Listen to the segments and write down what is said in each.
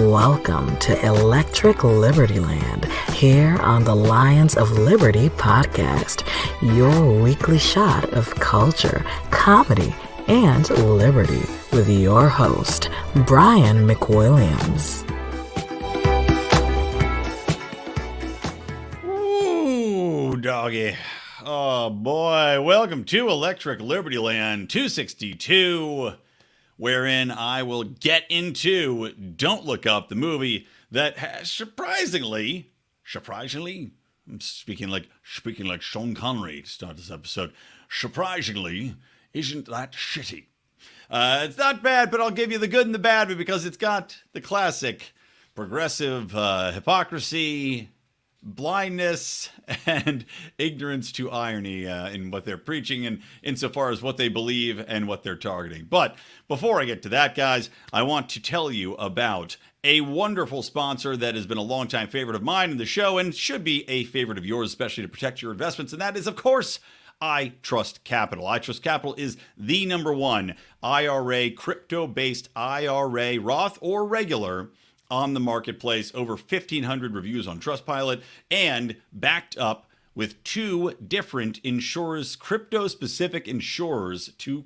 Welcome to Electric Liberty Land, here on the Lions of Liberty podcast, your weekly shot of culture, comedy, and liberty with your host, Brian McWilliams. Ooh, doggy. Oh, boy. Welcome to Electric Liberty Land 262. Wherein I will get into Don't Look Up, the movie that has surprisingly, I'm speaking like Sean Connery to start this episode, surprisingly isn't that shitty. It's not bad, but I'll give you the good and the bad because it's got the classic progressive hypocrisy, blindness, and ignorance to irony in what they're preaching and insofar as what they believe and what they're targeting. But before I get to that, guys, I want to tell you about a wonderful sponsor that has been a longtime favorite of mine in the show and should be a favorite of yours, especially to protect your investments, and that is, of course, iTrustCapital. iTrustCapital is the number one IRA, crypto-based IRA, Roth or regular, on the marketplace. Over 1,500 reviews on Trustpilot, and backed up with two different insurers, crypto-specific insurers, to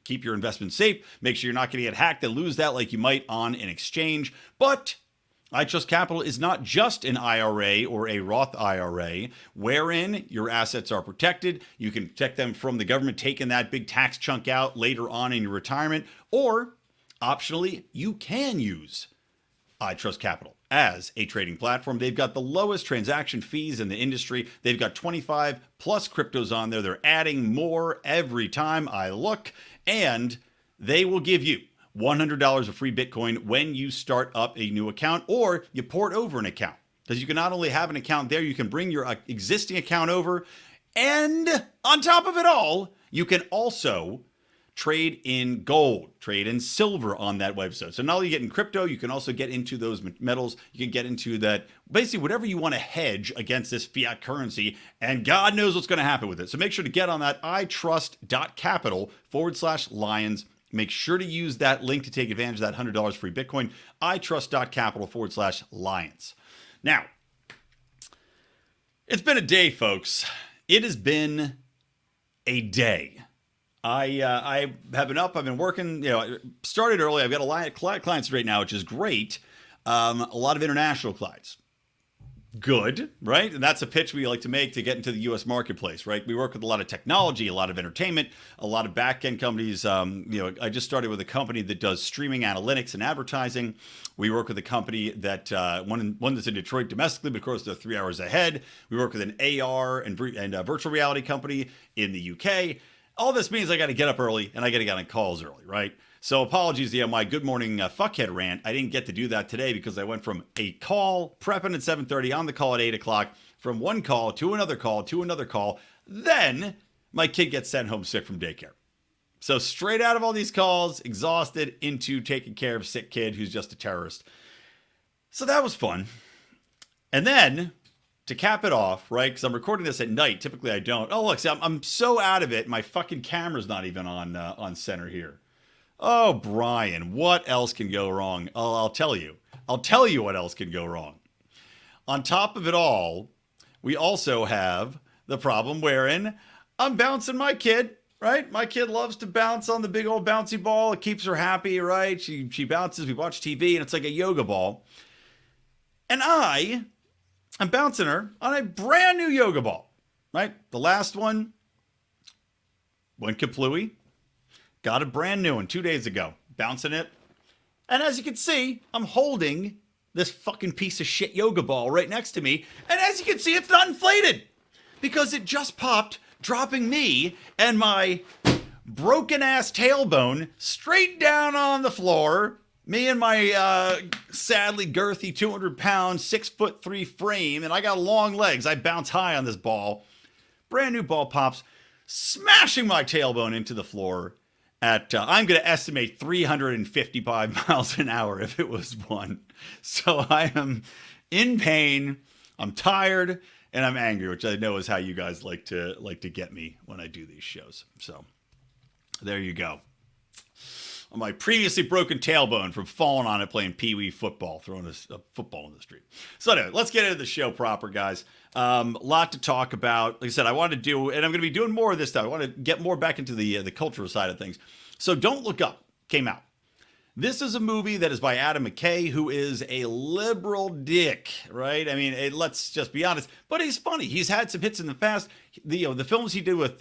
keep your investment safe. Make sure you're not going to get hacked and lose that like you might on an exchange. But iTrustCapital is not just an IRA or a Roth IRA, wherein your assets are protected. You can protect them from the government taking that big tax chunk out later on in your retirement, or optionally, you can use iTrustCapital as a trading platform. They've got the lowest transaction fees in the industry. They've got 25 plus cryptos on there. They're adding more every time I look, and they will give you $100 of free Bitcoin when you start up a new account or you port over an account. Because you can not only have an account there, you can bring your existing account over, and on top of it all, you can also trade in gold, trade in silver on that website. So not only you get in crypto, you can also get into those metals. You can get into that, basically whatever you want to hedge against this fiat currency, and God knows what's going to happen with it. So make sure to get on that itrust.capital/lions. Make sure to use that link to take advantage of that $100 free Bitcoin, itrust.capital/lions. Now, it's been a day, folks. It has been a day. I have been up. I've been working. Started early. I've got a lot of clients right now, which is great. A lot of international clients. Good, right? And that's a pitch we like to make to get into the U.S. marketplace, right? We work with a lot of technology, a lot of entertainment, a lot of back-end companies. I just started with a company that does streaming analytics and advertising. We work with a company that one that's in Detroit domestically, but of course they're 3 hours ahead. We work with an AR and virtual reality company in the UK. All this means I got to get up early and I got to get on calls early, right? So apologies, my good morning fuckhead rant. I didn't get to do that today because I went from a call, prepping at 7:30, on the call at 8 o'clock, from one call to another call to another call. Then my kid gets sent home sick from daycare. So straight out of all these calls, exhausted, into taking care of a sick kid who's just a terrorist. So that was fun. And then, to cap it off, right, because I'm recording this at night. Typically, I don't. Oh, look, see, I'm so out of it. My fucking camera's not even on center here. Oh, Brian, what else can go wrong? Oh, I'll tell you. I'll tell you what else can go wrong. On top of it all, we also have the problem wherein I'm bouncing my kid, right? My kid loves to bounce on the big old bouncy ball. It keeps her happy, right? She bounces. We watch TV, and it's like a yoga ball. And I'm bouncing her on a brand new yoga ball, right? The last one went kaplooey. Got a brand new one 2 days ago. Bouncing it. And as you can see, I'm holding this fucking piece of shit yoga ball right next to me. And as you can see, it's not inflated because it just popped, dropping me and my broken ass tailbone straight down on the floor. Me and my sadly girthy 200-pound, 6'3" frame, and I got long legs. I bounce high on this ball. Brand new ball pops, smashing my tailbone into the floor at, I'm going to estimate 355 miles an hour if it was one. So I am in pain, I'm tired, and I'm angry, which I know is how you guys like to get me when I do these shows. So there you go. my previously broken tailbone from falling on it playing pee-wee football, throwing a football in the street. So anyway, let's get into the show proper, guys. Lot to talk about. Like I said, I want to do, and I'm going to be doing more of this stuff. I want to get more back into the cultural side of things. So Don't Look Up came out. This is a movie that is by Adam McKay, who is a liberal dick, right? I mean, let's just be honest. But he's funny. He's had some hits in the past. The films he did with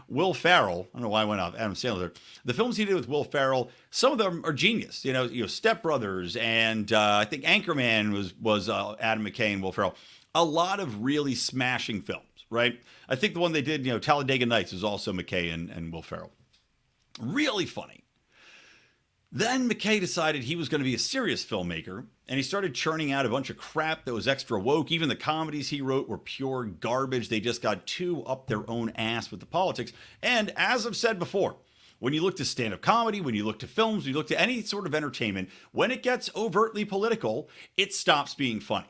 Will Ferrell. I don't know why I went off Adam Sandler. The films he did with Will Ferrell, some of them are genius. Step Brothers, and I think Anchorman was Adam McKay and Will Ferrell. A lot of really smashing films, right? I think the one they did, Talladega Nights, was also McKay and Will Ferrell. Really funny. Then McKay decided he was going to be a serious filmmaker, and he started churning out a bunch of crap that was extra woke. Even the comedies he wrote were pure garbage. They just got too up their own ass with the politics. And as I've said before, when you look to stand-up comedy, when you look to films, when you look to any sort of entertainment, when it gets overtly political, it stops being funny.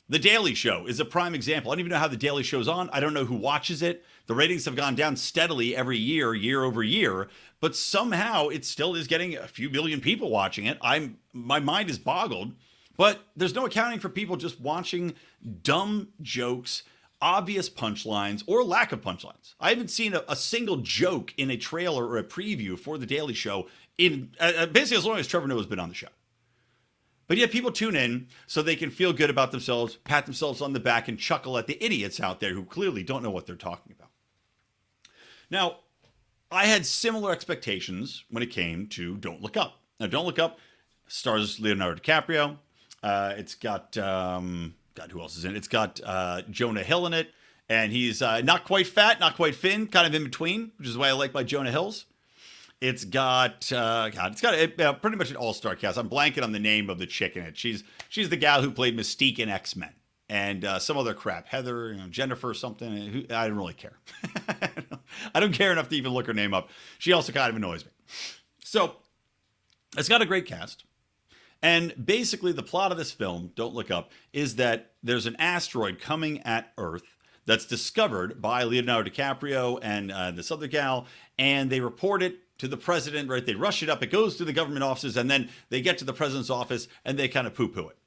The Daily Show is a prime example. I don't even know how The Daily Show's on. I don't know who watches it. The ratings have gone down steadily every year, year over year, but somehow it still is getting a few billion people watching it. My mind is boggled, but there's no accounting for people just watching dumb jokes, obvious punchlines, or lack of punchlines. I haven't seen a single joke in a trailer or a preview for The Daily Show in basically as long as Trevor Noah's been on the show. But yet people tune in so they can feel good about themselves, pat themselves on the back, and chuckle at the idiots out there who clearly don't know what they're talking about. Now, I had similar expectations when it came to Don't Look Up. Now, Don't Look Up stars Leonardo DiCaprio. It's got, God, who else is in it? It's got Jonah Hill in it. And he's not quite fat, not quite thin, kind of in between, which is why I like my Jonah Hills. It's got pretty much an all-star cast. I'm blanking on the name of the chick in it. She's the gal who played Mystique in X-Men and some other crap. Heather, Jennifer something. I don't really care. I don't care enough to even look her name up. She also kind of annoys me. So it's got a great cast. And basically the plot of this film, Don't Look Up, is that there's an asteroid coming at Earth that's discovered by Leonardo DiCaprio and this other gal, and they report it to the president, right? They rush it up, it goes through the government offices, and then they get to the president's office and they kind of poo-poo it.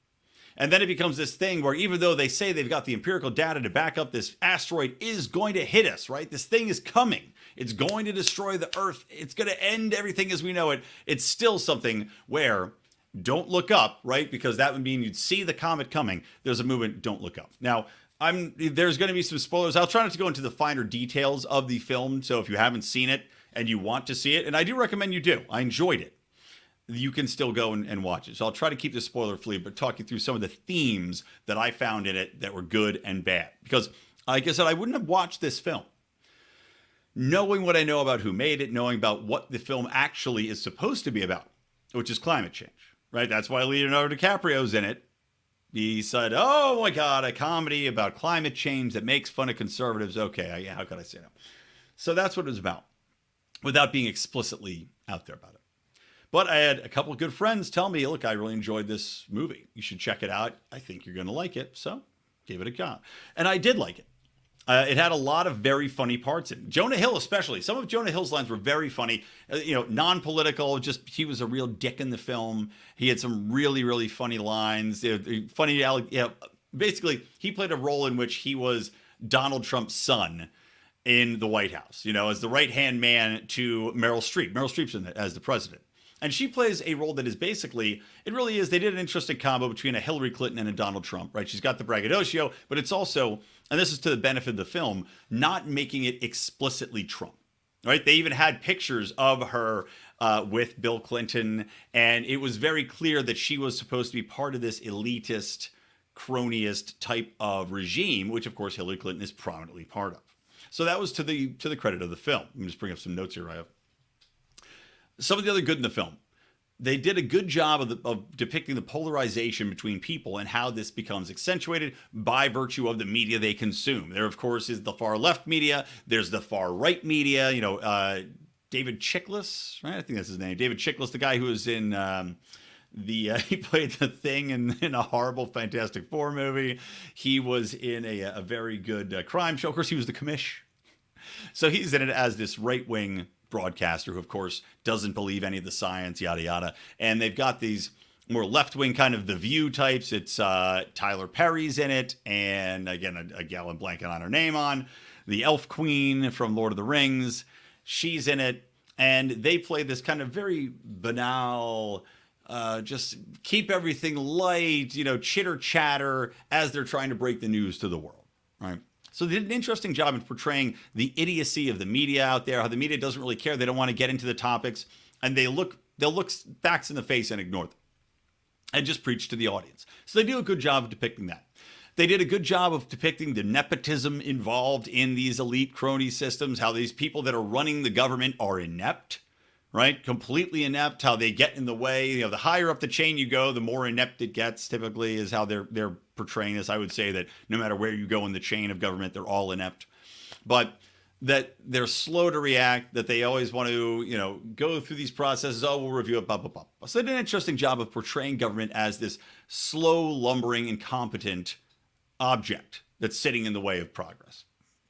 And then it becomes this thing where even though they say they've got the empirical data to back up this asteroid is going to hit us, right? This thing is coming. It's going to destroy the Earth. It's going to end everything as we know it. It's still something where don't look up, right? Because that would mean you'd see the comet coming. There's a movement, don't look up. Now, there's going to be some spoilers. I'll try not to go into the finer details of the film. So if you haven't seen it and you want to see it, and I do recommend you do. I enjoyed it. You can still go and watch it. So I'll try to keep this spoiler free, but talk you through some of the themes that I found in it that were good and bad. Because, like I said, I wouldn't have watched this film knowing what I know about who made it, knowing about what the film actually is supposed to be about, which is climate change, right? That's why Leonardo DiCaprio's in it. He said, oh my God, a comedy about climate change that makes fun of conservatives. Okay, yeah, how could I say that? So that's what it was about, without being explicitly out there about it. But I had a couple of good friends tell me, look, I really enjoyed this movie. You should check it out. I think you're going to like it. So gave it a go. And I did like it. It had a lot of very funny parts in it. Jonah Hill especially. Some of Jonah Hill's lines were very funny. Non-political, just he was a real dick in the film. He had some really, really funny lines. Funny, basically, he played a role in which he was Donald Trump's son in the White House, as the right-hand man to Meryl Streep. Meryl Streep's in it as the president. And she plays a role that is basically, it really is, they did an interesting combo between a Hillary Clinton and a Donald Trump, right? She's got the braggadocio, but it's also, and this is to the benefit of the film, not making it explicitly Trump, right? They even had pictures of her with Bill Clinton, and it was very clear that she was supposed to be part of this elitist, cronyist type of regime, which of course Hillary Clinton is prominently part of. So that was to the credit of the film. Let me just bring up some notes here I have. Some of the other good in the film. They did a good job of depicting the polarization between people and how this becomes accentuated by virtue of the media they consume. There, of course, is the far left media. There's the far right media. David Chiklis, right? I think that's his name. David Chiklis, the guy who was in he played the Thing in a horrible Fantastic Four movie. He was in a very good crime show. Of course, he was the commish. So he's in it as this right-wing broadcaster who, of course, doesn't believe any of the science, yada, yada. And they've got these more left-wing kind of The View types. It's Tyler Perry's in it. And again, a gal I'm blanking on her name on. The Elf Queen from Lord of the Rings. She's in it. And they play this kind of very banal, just keep everything light, chitter chatter as they're trying to break the news to the world, right? So they did an interesting job in portraying the idiocy of the media out there, how the media doesn't really care. They don't want to get into the topics, and they'll look facts in the face and ignore them and just preach to the audience. So they do a good job of depicting that. They did a good job of depicting the nepotism involved in these elite crony systems, how these people that are running the government are inept, right? Completely inept, how they get in the way. The higher up the chain you go, the more inept it gets, typically, is how they're portraying this. I would say that no matter where you go in the chain of government, they're all inept. But that they're slow to react, that they always want to, go through these processes. Oh, we'll review it, blah, blah, blah. So they did an interesting job of portraying government as this slow, lumbering, incompetent object that's sitting in the way of progress.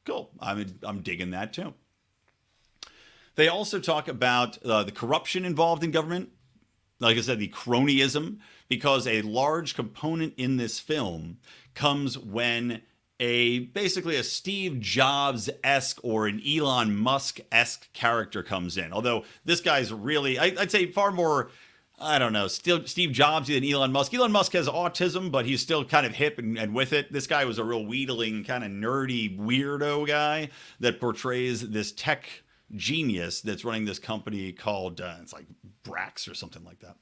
Cool. I'm digging that too. They also talk about the corruption involved in government. Like I said, the cronyism, because a large component in this film comes when basically a Steve Jobs-esque or an Elon Musk-esque character comes in. Although this guy's really, I'd say far more, I don't know, still Steve Jobs than Elon Musk. Elon Musk has autism, but he's still kind of hip and with it. This guy was a real wheedling, kind of nerdy weirdo guy that portrays this tech genius that's running this company called, it's like Brax or something like that.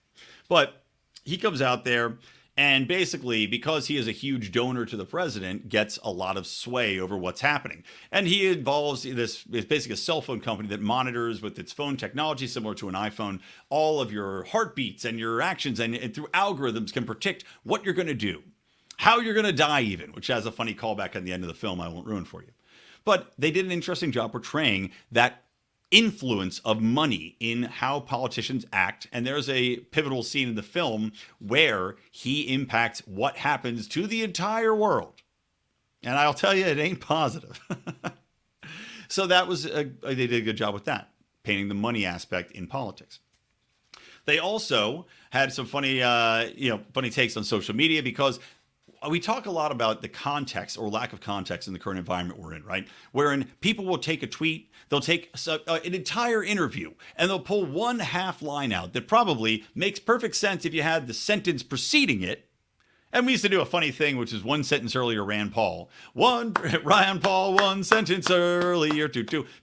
But he comes out there and basically, because he is a huge donor to the president, gets a lot of sway over what's happening. And he involves it's basically a cell phone company that monitors with its phone technology, similar to an iPhone, all of your heartbeats and your actions, and through algorithms can predict what you're going to do, how you're going to die even, which has a funny callback at the end of the film I won't ruin for you. But they did an interesting job portraying that influence of money in how politicians act. And there's a pivotal scene in the film where he impacts what happens to the entire world. And I'll tell you, it ain't positive. So that was, they did a good job with that, painting the money aspect in politics. They also had some funny takes on social media, because we talk a lot about the context or lack of context in the current environment we're in, right? Wherein people will take a tweet, they'll take an entire interview, and they'll pull one half line out that probably makes perfect sense if you had the sentence preceding it. And we used to do a funny thing, which is one sentence earlier, Rand Paul, one sentence earlier,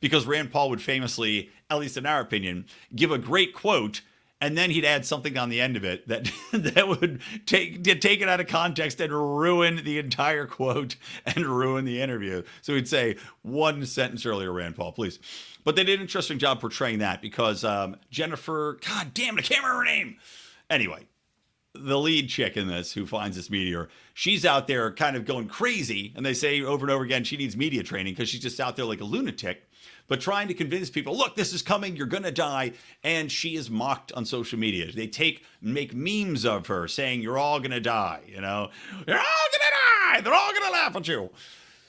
because Rand Paul would famously, at least in our opinion, give a great quote, and then he'd add something on the end of it that would take it out of context and ruin the entire quote and ruin the interview. So he'd say, one sentence earlier, Rand Paul, please. But they did an interesting job portraying that, because Jennifer, God damn it, I can't remember her name. Anyway, the lead chick in this who finds this meteor, she's out there kind of going crazy. And they say over and over again, she needs media training because she's just out there like a lunatic, but trying to convince people, look, this is coming, you're going to die. And she is mocked on social media. They make memes of her saying, you're all going to die, you're all going to die. They're all going to laugh at you.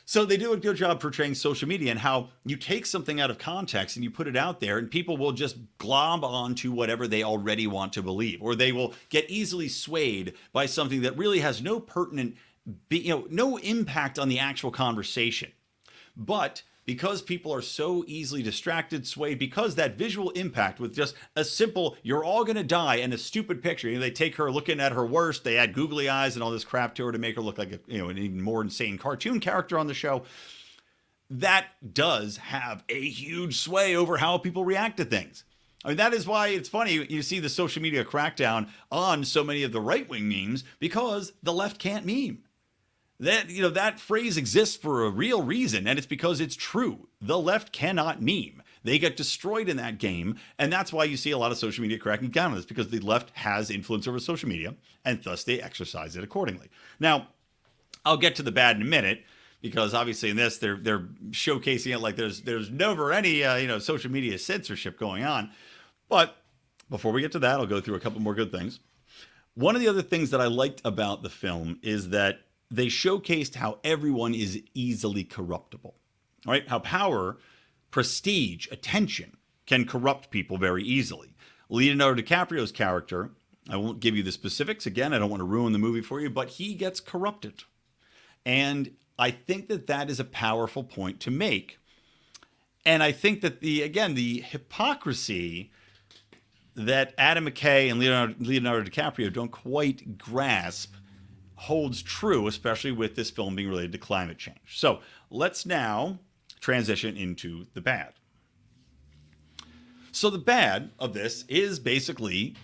So they do a good job portraying social media and how you take something out of context and you put it out there, and people will just glob onto whatever they already want to believe, or they will get easily swayed by something that really has no pertinent, no impact on the actual conversation. But because people are so easily distracted, swayed, because that visual impact with just a simple, you're all going to die, and a stupid picture, they take her looking at her worst, they add googly eyes and all this crap to her to make her look like an even more insane cartoon character on the show. That does have a huge sway over how people react to things. I mean, that is why it's funny, you see the social media crackdown on so many of the right-wing memes, because the left can't meme. That phrase exists for a real reason, and it's because it's true. The left cannot meme. They get destroyed in that game, and that's why you see a lot of social media cracking down on this, because the left has influence over social media, and thus they exercise it accordingly. Now, I'll get to the bad in a minute, because obviously in this, they're showcasing it like there's never any social media censorship going on. But before we get to that, I'll go through a couple more good things. One of the other things that I liked about the film is that they showcased how everyone is easily corruptible, right? How power, prestige, attention can corrupt people very easily. Leonardo DiCaprio's character, I won't give you the specifics again, I don't want to ruin the movie for you, but he gets corrupted. And I think that that is a powerful point to make. And I think that the hypocrisy that Adam McKay and Leonardo DiCaprio don't quite grasp holds true, especially with this film being related to climate change. So let's now transition into the bad. So the bad of this is basically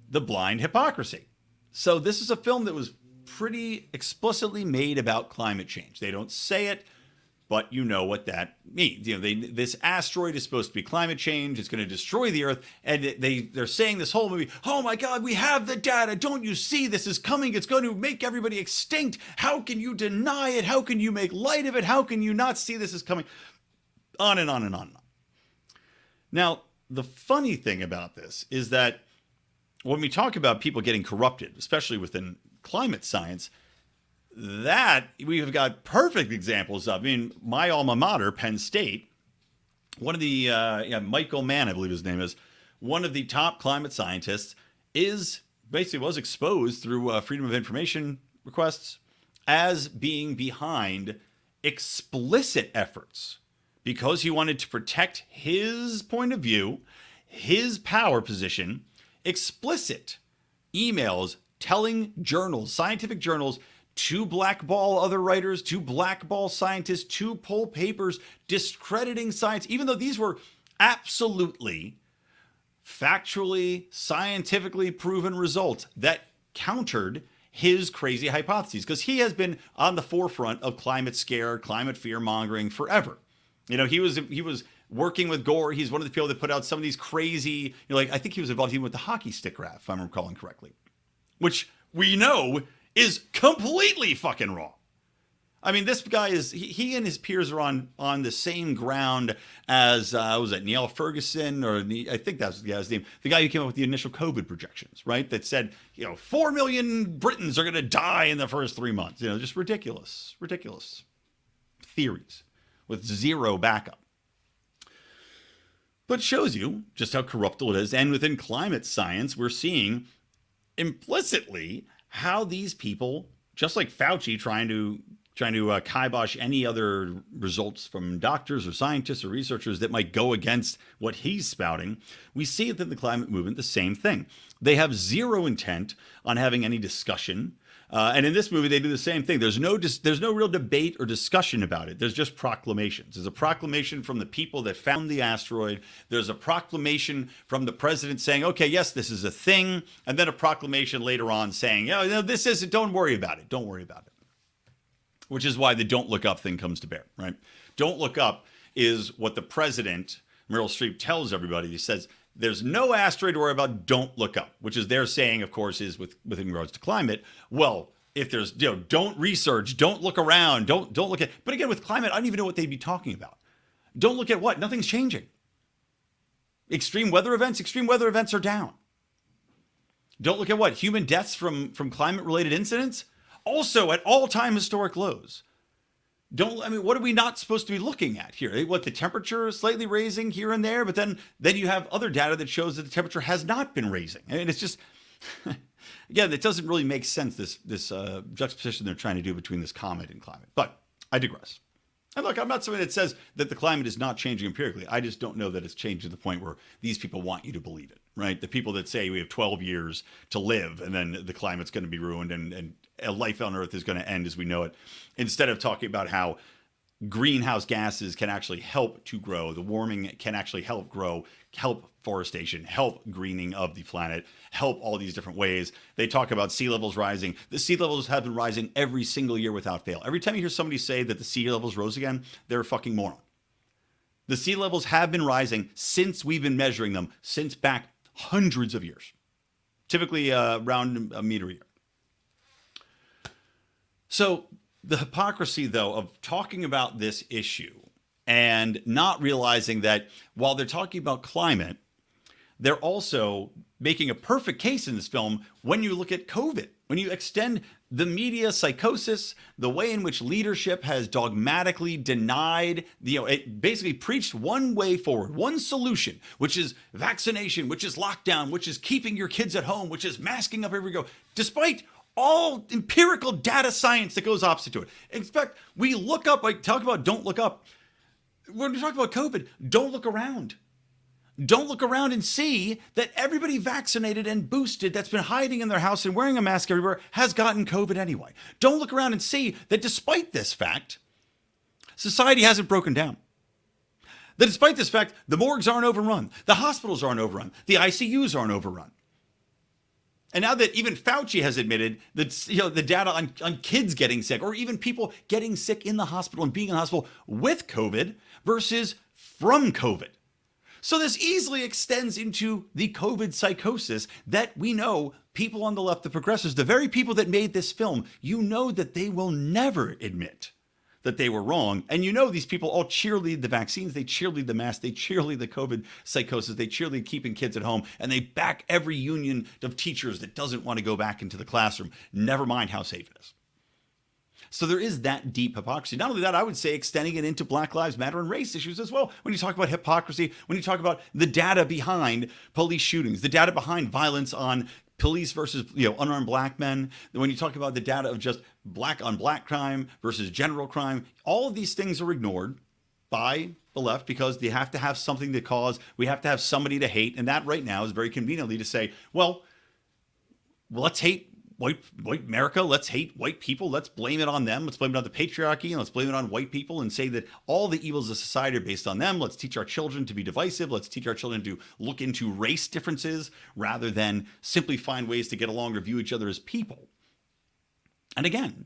the blind hypocrisy. So this is a film that was pretty explicitly made about climate change. They don't say it, but you know what that means. This asteroid is supposed to be climate change. It's going to destroy the Earth. And they're saying this whole movie, oh my God, we have the data. Don't you see this is coming? It's going to make everybody extinct. How can you deny it? How can you make light of it? How can you not see this is coming? On and on and on and on. Now, the funny thing about this is that when we talk about people getting corrupted, especially within climate science, that we've got perfect examples of. I mean, my alma mater, Penn State, one of the, Michael Mann, I believe his name is, one of the top climate scientists, was exposed through Freedom of Information requests as being behind explicit efforts because he wanted to protect his point of view, his power position, explicit emails telling journals, scientific journals, to blackball other writers, to blackball scientists, to pull papers discrediting science, even though these were absolutely factually, scientifically proven results that countered his crazy hypotheses, because he has been on the forefront of climate scare, climate fear mongering forever. He was working with Gore. He's one of the people that put out some of these crazy, I think he was involved even with the hockey stick graph, if I'm recalling correctly, which we know is completely fucking wrong. I mean, this guy he and his peers are on the same ground as, was it Neil Ferguson, I think that's the guy's name, the guy who came up with the initial COVID projections, right? That said, 4 million Britons are going to die in the first 3 months. Just ridiculous theories with zero backup. But it shows you just how corruptible it is. And within climate science, we're seeing implicitly how these people, just like Fauci trying to kibosh any other results from doctors or scientists or researchers that might go against what he's spouting, we see within the climate movement the same thing. They have zero intent on having any discussion. And in this movie, they do the same thing. There's no real debate or discussion about it. There's just proclamations. There's a proclamation from the people that found the asteroid. There's a proclamation from the president saying, okay, yes, this is a thing. And then a proclamation later on saying, no, this isn't, don't worry about it. Don't worry about it. Which is why the don't look up thing comes to bear, right? Don't look up is what the president, Meryl Streep, tells everybody. He says, there's no asteroid to worry about, don't look up, which is their saying, of course, is within regards to climate. Well, if there's, don't research, don't look around, don't look at, but again, with climate, I don't even know what they'd be talking about. Don't look at what? Nothing's changing. Extreme weather events are down. Don't look at what? Human deaths from climate-related incidents, also at all-time historic lows. What are we not supposed to be looking at here? What, the temperature is slightly raising here and there, but then you have other data that shows that the temperature has not been raising. And it's just, again, it doesn't really make sense, this juxtaposition they're trying to do between this comet and climate. But I digress. And look, I'm not somebody that says that the climate is not changing empirically. I just don't know that it's changed to the point where these people want you to believe it, right? The people that say we have 12 years to live and then the climate's going to be ruined and life on Earth is going to end as we know it, instead of talking about how greenhouse gases can actually help to grow, the warming can actually help grow, help forestation, help greening of the planet, help all these different ways. They talk about sea levels rising. The sea levels have been rising every single year without fail. Every time you hear somebody say that the sea levels rose again, they're a fucking moron. The sea levels have been rising since we've been measuring them, since back hundreds of years, typically around a meter a year. So the hypocrisy, though, of talking about this issue and not realizing that while they're talking about climate, they're also making a perfect case in this film when you look at COVID, when you extend the media psychosis, the way in which leadership has dogmatically denied, it basically preached one way forward, one solution, which is vaccination, which is lockdown, which is keeping your kids at home, which is masking up everywhere you go, despite all empirical data science that goes opposite to it. In fact, we look up, like talk about don't look up. When we talk about COVID, don't look around. Don't look around and see that everybody vaccinated and boosted that's been hiding in their house and wearing a mask everywhere has gotten COVID anyway. Don't look around and see that despite this fact, society hasn't broken down. That despite this fact, the morgues aren't overrun, the hospitals aren't overrun, the ICUs aren't overrun. And now that even Fauci has admitted that the data on kids getting sick, or even people getting sick in the hospital and being in the hospital with COVID versus from COVID. So this easily extends into the COVID psychosis that we know people on the left, the progressives, the very people that made this film, you know that they will never admit that they were wrong. And you know these people all cheerlead the vaccines, they cheerlead the masks, they cheerlead the COVID psychosis, they cheerlead keeping kids at home, and they back every union of teachers that doesn't want to go back into the classroom, never mind how safe it is. So there is that deep hypocrisy. Not only that, I would say extending it into Black Lives Matter and race issues as well. When you talk about hypocrisy, when you talk about the data behind police shootings, the data behind violence on police versus unarmed black men, when you talk about the data of just black on black crime versus general crime, all of these things are ignored by the left because they have to have something to cause. We have to have somebody to hate. And that right now is very conveniently to say, well, let's hate white America, let's hate white people, let's blame it on them, let's blame it on the patriarchy, and let's blame it on white people and say that all the evils of society are based on them. Let's teach our children to be divisive. Let's teach our children to look into race differences rather than simply find ways to get along or view each other as people. And again,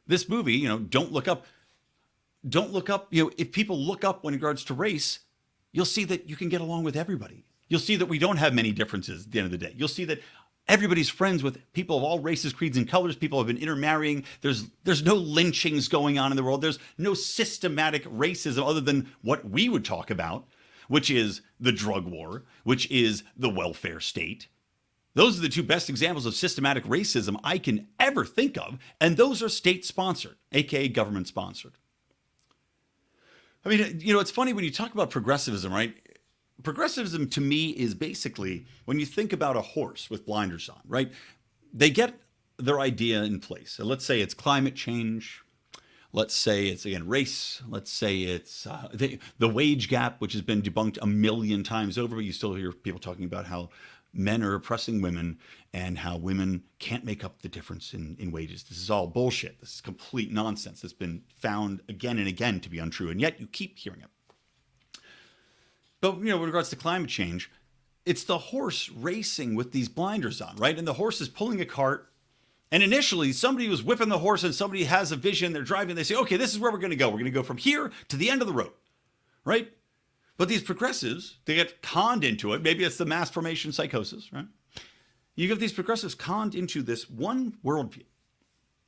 this movie, don't look up, if people look up in regards to race, you'll see that you can get along with everybody. You'll see that we don't have many differences at the end of the day. You'll see that everybody's friends with people of all races, creeds, and colors. People have been intermarrying. There's no lynchings going on in the world. There's no systematic racism other than what we would talk about, which is the drug war, which is the welfare state. Those are the two best examples of systematic racism I can ever think of, and those are state-sponsored, aka government-sponsored. I mean, it's funny when you talk about progressivism, right? Progressivism to me is basically when you think about a horse with blinders on, right? They get their idea in place. So let's say it's climate change. Let's say it's, again, race. Let's say it's the wage gap, which has been debunked a million times over, but you still hear people talking about how men are oppressing women and how women can't make up the difference in wages. This is all bullshit. This is complete nonsense that's been found again and again to be untrue, and yet you keep hearing it. But, with regards to climate change, it's the horse racing with these blinders on, right? And the horse is pulling a cart. And initially, somebody was whipping the horse and somebody has a vision. They're driving. They say, okay, this is where we're going to go. We're going to go from here to the end of the road, right? But these progressives, they get conned into it. Maybe it's the mass formation psychosis, right? You get these progressives conned into this one worldview.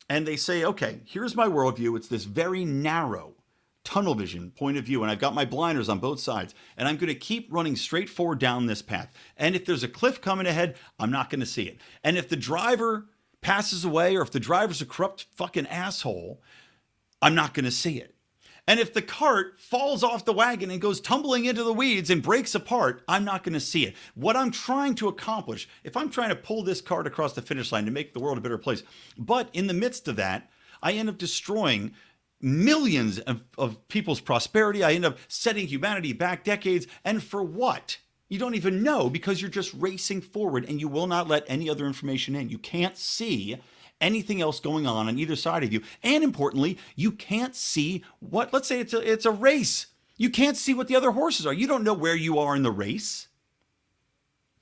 And they say, okay, here's my worldview. It's this very narrow tunnel vision point of view, and I've got my blinders on both sides, and I'm going to keep running straight forward down this path. And if there's a cliff coming ahead, I'm not going to see it. And if the driver passes away, or if the driver's a corrupt fucking asshole, I'm not going to see it. And if the cart falls off the wagon and goes tumbling into the weeds and breaks apart, I'm not going to see it. What I'm trying to accomplish, if I'm trying to pull this cart across the finish line to make the world a better place, but in the midst of that, I end up destroying millions of people's prosperity. I end up setting humanity back decades. And for what? You don't even know, because you're just racing forward and you will not let any other information in. You can't see anything else going on either side of you. And importantly, you can't see what, let's say it's a race. You can't see what the other horses are. You don't know where you are in the race,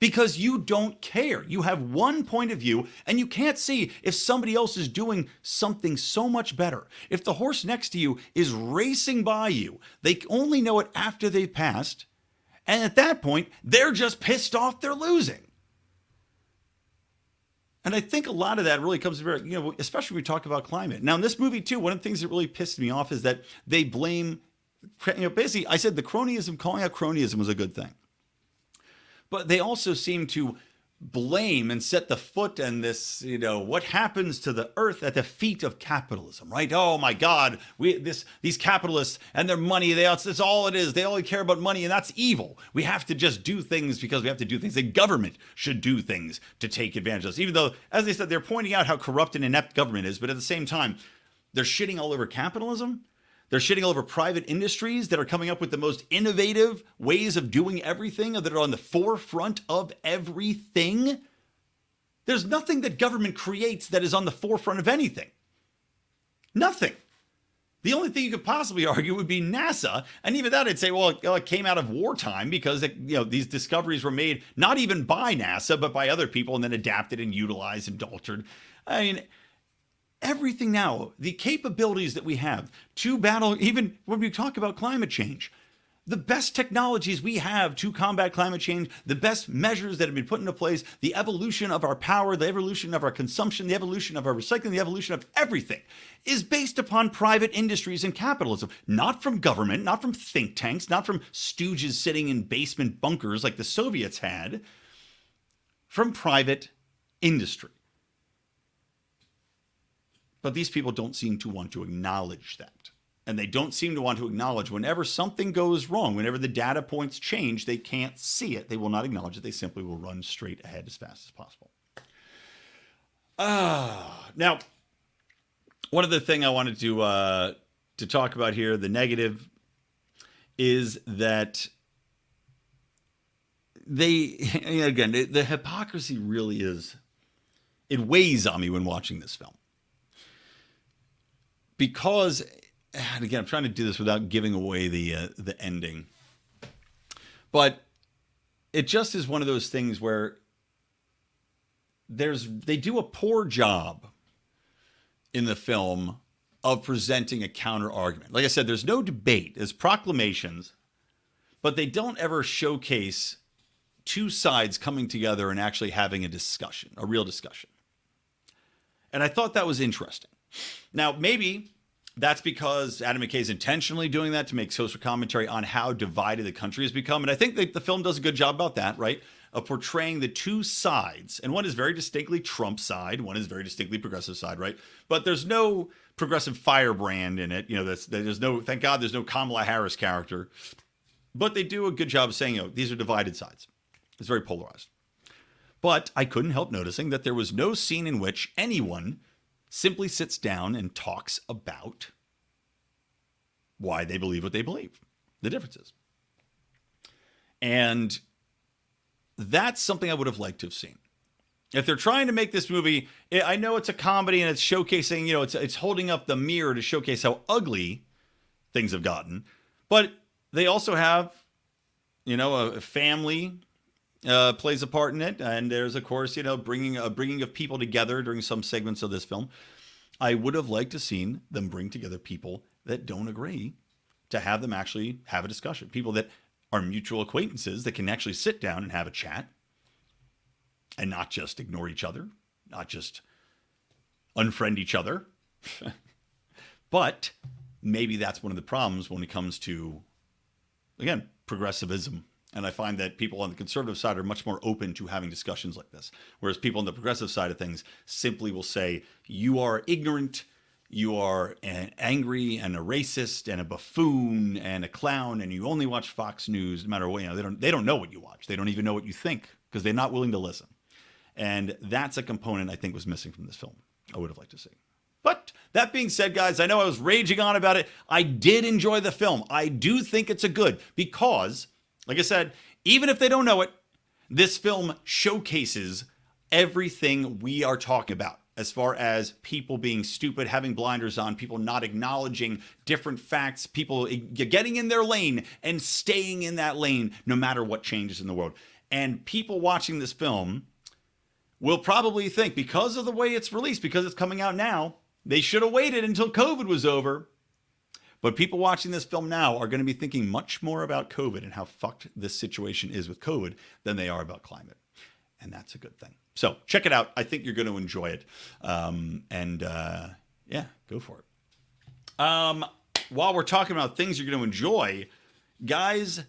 because you don't care. You have one point of view, and you can't see if somebody else is doing something so much better. If the horse next to you is racing by you, they only know it after they've passed. And at that point, they're just pissed off they're losing. And I think a lot of that really comes to bear, especially when we talk about climate. Now, in this movie, too, one of the things that really pissed me off is that they blame, I said the cronyism, calling out cronyism was a good thing. But they also seem to blame and set the foot on this, what happens to the earth at the feet of capitalism, right? Oh my God, these capitalists and their money, that's all it is. They only care about money, and that's evil. We have to just do things because we have to do things. The government should do things to take advantage of us, even though, as they said, they're pointing out how corrupt and inept government is, but at the same time, they're shitting all over capitalism. They're shitting all over private industries that are coming up with the most innovative ways of doing everything, that are on the forefront of everything. There's nothing that government creates that is on the forefront of anything. Nothing. The only thing you could possibly argue would be NASA. And even that, I'd say, well, it came out of wartime because these discoveries were made not even by NASA, but by other people, and then adapted and utilized and altered. I mean, everything now, the capabilities that we have to battle, even when we talk about climate change, the best technologies we have to combat climate change, the best measures that have been put into place, the evolution of our power, the evolution of our consumption, the evolution of our recycling, the evolution of everything is based upon private industries and capitalism, not from government, not from think tanks, not from stooges sitting in basement bunkers like the Soviets had, from private industry. But these people don't seem to want to acknowledge that. And they don't seem to want to acknowledge whenever something goes wrong, whenever the data points change, they can't see it. They will not acknowledge it. They simply will run straight ahead as fast as possible. Now, one other thing I wanted to talk about here, the negative, is that the hypocrisy really is, it weighs on me when watching this film. Because, and again, I'm trying to do this without giving away the ending, but it just is one of those things where they do a poor job in the film of presenting a counter argument. Like I said, there's no debate, there's proclamations, but they don't ever showcase two sides coming together and actually having a discussion, a real discussion. And I thought that was interesting. Now, maybe that's because Adam McKay is intentionally doing that to make social commentary on how divided the country has become. And I think that the film does a good job about that, right? Of portraying the two sides. And one is very distinctly Trump side. One is very distinctly progressive side, right? But there's no progressive firebrand in it. There's no, thank God there's no Kamala Harris character. But they do a good job of saying, these are divided sides. It's very polarized. But I couldn't help noticing that there was no scene in which anyone simply sits down and talks about why they believe what they believe, the differences. And that's something I would have liked to have seen. If they're trying to make this movie, I know it's a comedy and it's showcasing, it's holding up the mirror to showcase how ugly things have gotten. But they also have, a family plays a part in it, and there's of course bringing of people together during some segments of this film. I would have liked to seen them bring together people that don't agree, to have them actually have a discussion, people that are mutual acquaintances that can actually sit down and have a chat and not just ignore each other, not just unfriend each other. But maybe that's one of the problems when it comes to, again, progressivism. And I find that people on the conservative side are much more open to having discussions like this. Whereas people on the progressive side of things simply will say, you are ignorant, you are angry and a racist and a buffoon and a clown, and you only watch Fox News no matter what. They don't know what you watch. They don't even know what you think because they're not willing to listen. And that's a component I think was missing from this film. I would have liked to see. But that being said, guys, I know I was raging on about it. I did enjoy the film. I do think it's a good because, like I said, even if they don't know it, this film showcases everything we are talking about as far as people being stupid, having blinders on, people not acknowledging different facts, people getting in their lane and staying in that lane no matter what changes in the world. And people watching this film will probably think, because of the way it's released, because it's coming out now, they should have waited until COVID was over. But people watching this film now are going to be thinking much more about COVID and how fucked this situation is with COVID than they are about climate. And that's a good thing. So check it out. I think you're going to enjoy it. Yeah, go for it. While we're talking about things you're going to enjoy, guys,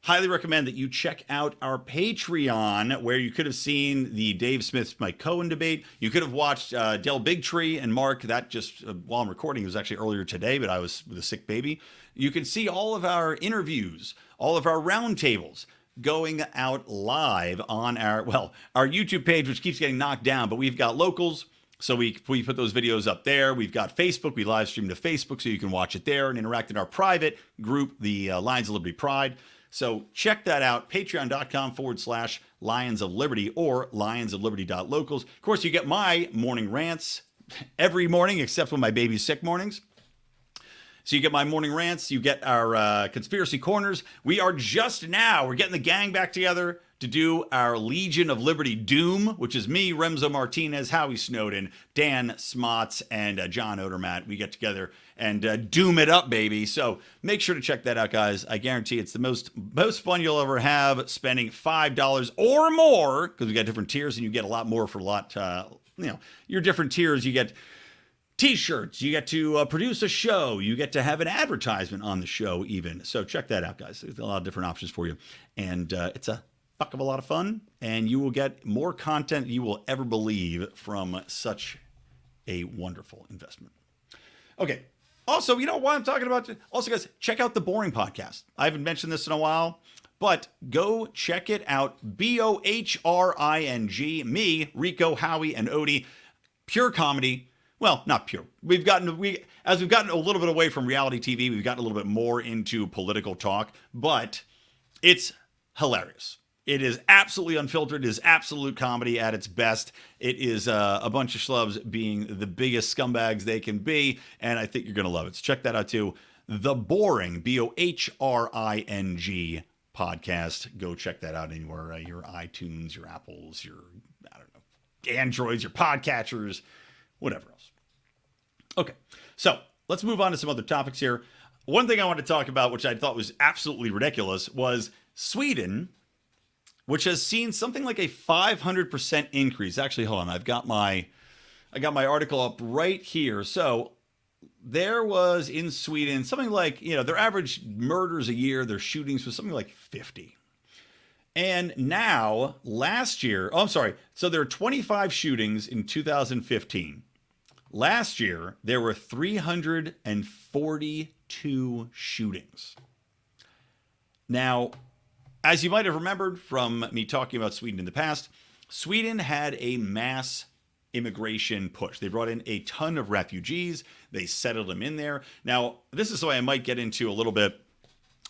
highly recommend that you check out our Patreon, where you could have seen the Dave Smith Mike Cohen debate. You could have watched Del Bigtree and Mark. That just while I'm recording, it was actually earlier today, but I was with a sick baby. You can see all of our interviews, all of our roundtables going out live on our YouTube page, which keeps getting knocked down, but we've got locals. So we put those videos up there. We've got Facebook. We live stream to Facebook so you can watch it there and interact in our private group, the Lions of Liberty Pride. So check that out, patreon.com/Lions of Liberty or lionsofliberty.locals. Of course, you get my morning rants every morning, except when my baby's sick mornings. So you get my morning rants, you get our conspiracy corners. We're getting the gang back together to do our Legion of Liberty Doom, which is me, Remzo Martinez, Howie Snowden, Dan Smots, and John Odermatt. We get together and doom it up, baby. So make sure to check that out, guys. I guarantee it's the most fun you'll ever have, spending $5 or more, because we got different tiers, and you get a lot more for a lot. Your different tiers, you get T-shirts, you get to produce a show, you get to have an advertisement on the show even. So check that out, guys. There's a lot of different options for you. And it's a fuck of a lot of fun, and you will get more content you will ever believe from such a wonderful investment. Okay. Also, you know what I'm talking about? Also, guys, check out the Boring Podcast. I haven't mentioned this in a while, but go check it out. BOHRING, me, Rico, Howie, and Odie. Pure comedy. Well, not pure. As we've gotten a little bit away from reality TV, we've gotten a little bit more into political talk, but it's hilarious. It is absolutely unfiltered. It is absolute comedy at its best. It is a bunch of schlubs being the biggest scumbags they can be, and I think you're going to love it. So check that out too. The Boring, BOHRING podcast. Go check that out anywhere. Your iTunes, your Apples, your, Androids, your podcatchers, whatever else. Okay, so let's move on to some other topics here. One thing I want to talk about, which I thought was absolutely ridiculous, was Sweden, which has seen something like a 500% increase. Actually, hold on. I got my article up right here. So there was in Sweden something like, their average murders a year, their shootings was something like 50. And now so there were 25 shootings in 2015. Last year, there were 342 shootings. Now, as you might have remembered from me talking about Sweden in the past, Sweden had a mass immigration push. They brought in a ton of refugees. They settled them in there. Now, this is something I might get into a little bit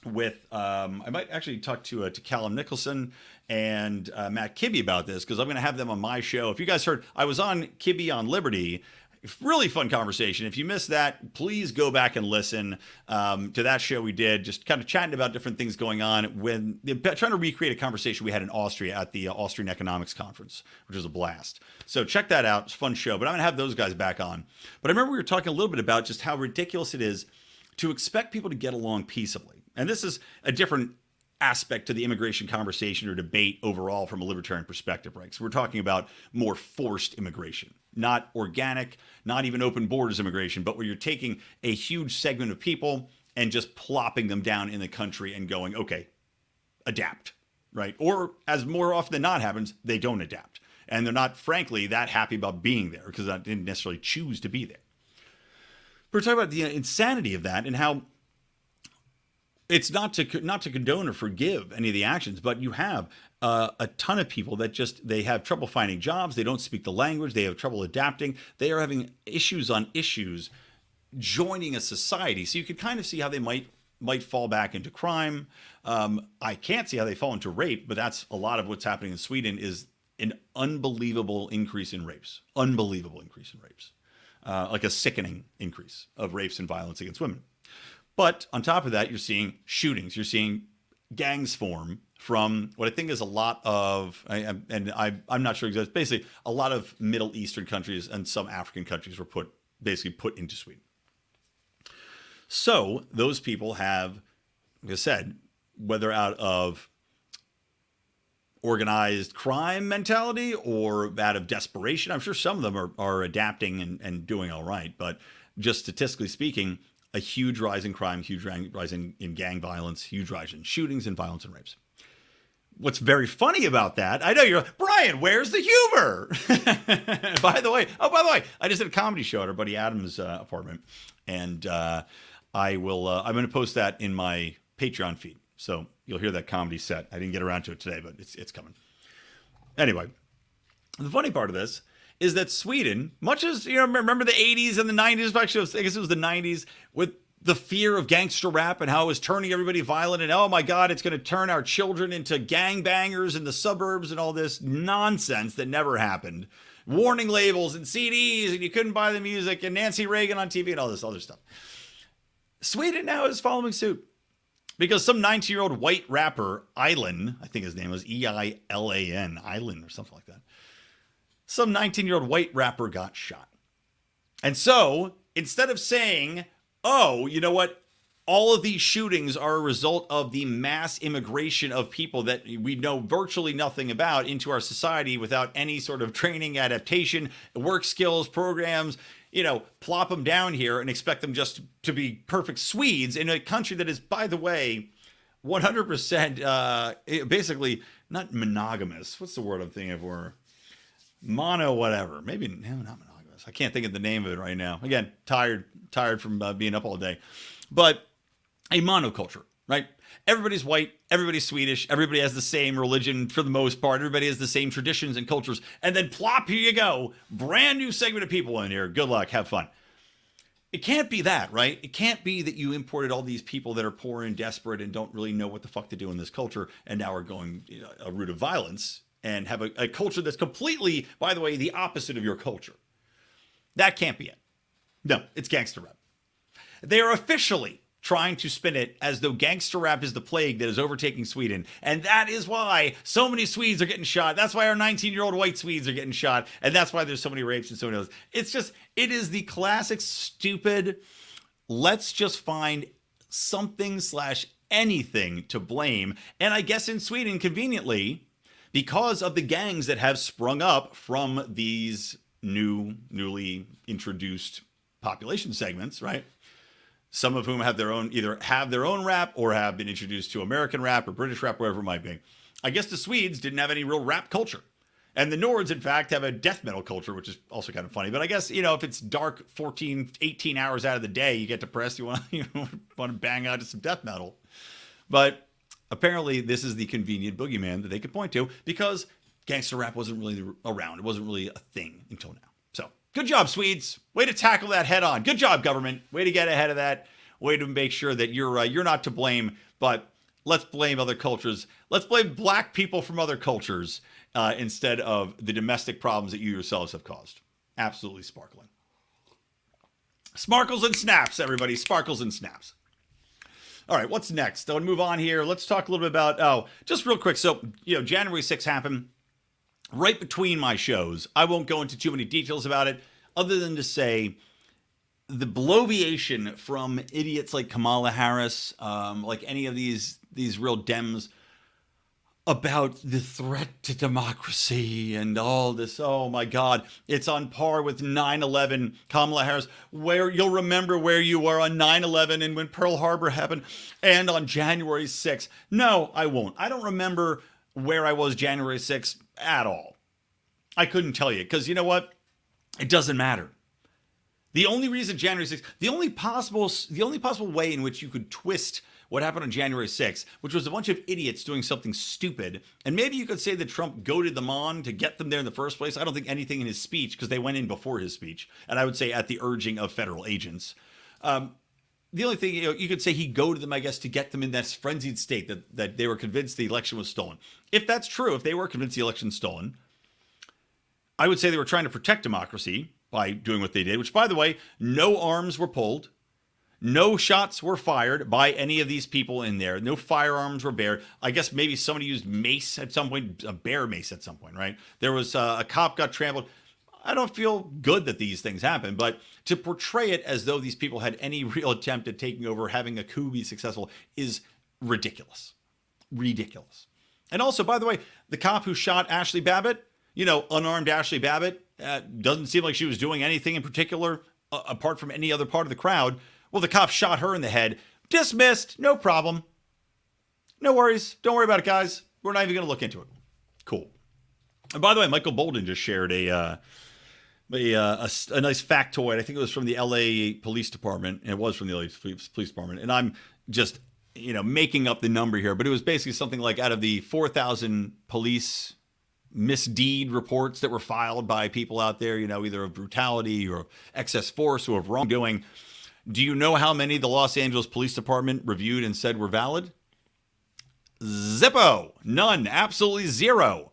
with, I might actually talk to Callum Nicholson and Matt Kibbe about this, because I'm going to have them on my show. If you guys heard, I was on Kibbe on Liberty. Really fun conversation. If you missed that, please go back and listen to that show we did, just kind of chatting about different things going on when trying to recreate a conversation we had in Austria at the Austrian Economics Conference, which was a blast. So check that out. It's a fun show, but I'm going to have those guys back on. But I remember we were talking a little bit about just how ridiculous it is to expect people to get along peaceably. And this is a different aspect to the immigration conversation or debate overall from a libertarian perspective, right? So we're talking about more forced immigration, not organic, not even open borders immigration, but where you're taking a huge segment of people and just plopping them down in the country and going, okay, adapt, right? Or as more often than not happens, they don't adapt. And they're not, frankly, that happy about being there because they didn't necessarily choose to be there. We're talking about the insanity of that and how it's not to condone or forgive any of the actions, but you have a ton of people that they have trouble finding jobs. They don't speak the language. They have trouble adapting. They are having issues on issues joining a society. So you could kind of see how they might fall back into crime. I can't see how they fall into rape, but that's a lot of what's happening in Sweden is an unbelievable increase in rapes. Unbelievable increase in rapes. Like a sickening increase of rapes and violence against women. But on top of that, you're seeing shootings. You're seeing gangs form from what I think is a lot of, I'm not sure exactly, basically a lot of Middle Eastern countries and some African countries were put into Sweden. So those people have, like I said, whether out of organized crime mentality or out of desperation, I'm sure some of them are adapting and doing all right. But just statistically speaking, a huge rise in crime, huge rise in gang violence, huge rise in shootings and violence and rapes. What's very funny about that, I know you're like, Brian, where's the humor? By the way, I just did a comedy show at our buddy Adam's apartment, and I'm going to post that in my Patreon feed. So you'll hear that comedy set. I didn't get around to it today, but it's coming. Anyway, the funny part of this is that Sweden, much as, remember the 80s and the 90s, actually, I guess it was the 90s, with the fear of gangster rap and how it was turning everybody violent, and oh my God, it's going to turn our children into gangbangers in the suburbs and all this nonsense that never happened. Warning labels and CDs, and you couldn't buy the music, and Nancy Reagan on TV and all this other stuff. Sweden now is following suit because some 19-year-old white rapper, Islan, I think his name was EILAN, Islan or something like that. Some 19-year-old white rapper got shot. And so, instead of saying, oh, you know what, all of these shootings are a result of the mass immigration of people that we know virtually nothing about into our society without any sort of training, adaptation, work skills, programs, plop them down here and expect them just to be perfect Swedes in a country that is, by the way, 100% basically not monogamous. What's the word I'm thinking for? Mono whatever. Maybe not monogamous. I can't think of the name of it right now. Again, tired from being up all day. But a monoculture, right? Everybody's white, everybody's Swedish, everybody has the same religion for the most part, everybody has the same traditions and cultures, and then plop, here you go, brand new segment of people in here. Good luck, have fun. It can't be that, right? It can't be that you imported all these people that are poor and desperate and don't really know what the fuck to do in this culture, and now are going a route of violence and have a culture that's completely, by the way, the opposite of your culture. That can't be it. No, it's gangster rap. They are officially trying to spin it as though gangster rap is the plague that is overtaking Sweden. And that is why so many Swedes are getting shot. That's why our 19-year-old white Swedes are getting shot. And that's why there's so many rapes and so many others. It is the classic stupid, let's just find something/anything to blame. And I guess in Sweden, conveniently, because of the gangs that have sprung up from these newly introduced population segments, right? Some of whom either have their own rap or have been introduced to American rap or British rap, wherever it might be. I guess the Swedes didn't have any real rap culture. And the Nords, in fact, have a death metal culture, which is also kind of funny. But I guess, if it's dark 14, 18 hours out of the day, you get depressed, you want to bang out to some death metal. But apparently this is the convenient boogeyman that they could point to because gangster rap wasn't really around. It wasn't really a thing until now. So good job, Swedes. Way to tackle that head on. Good job, government. Way to get ahead of that. Way to make sure that you're not to blame, but let's blame other cultures. Let's blame black people from other cultures instead of the domestic problems that you yourselves have caused. Absolutely sparkling. Sparkles and snaps, everybody. Sparkles and snaps. All right, what's next? I'll move on here. Let's talk a little bit about, just real quick. So, January 6th happened right between my shows. I won't go into too many details about it other than to say the bloviation from idiots like Kamala Harris, like any of these real Dems, about the threat to democracy and all this. Oh my God, it's on par with 9/11. Kamala Harris, where you'll remember where you were on 9/11 and when Pearl Harbor happened and on January 6th. No, I won't. I don't remember where I was January 6th at all. I couldn't tell you because you know what? It doesn't matter. The only reason January 6th, the only possible way in which you could twist what happened on January 6th, which was a bunch of idiots doing something stupid, and maybe you could say that Trump goaded them on to get them there in the first place. I don't think anything in his speech, because they went in before his speech, and I would say at the urging of federal agents. The only thing, you could say he goaded them, I guess, to get them in that frenzied state that they were convinced the election was stolen. If that's true, if they were convinced the election was stolen, I would say they were trying to protect democracy by doing what they did, which, by the way, no arms were pulled. No shots were fired by any of these people in there. No firearms were bared. I guess maybe somebody used mace at some point, a bear mace at some point, right? There was a cop got trampled. I don't feel good that these things happen, but to portray it as though these people had any real attempt at taking over, having a coup be successful is ridiculous. Ridiculous. And also, by the way, the cop who shot Ashley Babbitt, unarmed Ashley Babbitt, doesn't seem like she was doing anything in particular apart from any other part of the crowd. Well, the cop shot her in the head. Dismissed. No problem. No worries. Don't worry about it, guys. We're not even going to look into it. Cool. And by the way, Michael Bolden just shared a nice factoid. I think it was from the LA Police Department. And it was from the LA Police Department. And I'm just, making up the number here. But it was basically something like out of the 4,000 police misdeed reports that were filed by people out there, either of brutality or excess force or of wrongdoing. Do you know how many the Los Angeles Police Department reviewed and said were valid? Zippo. None. Absolutely zero.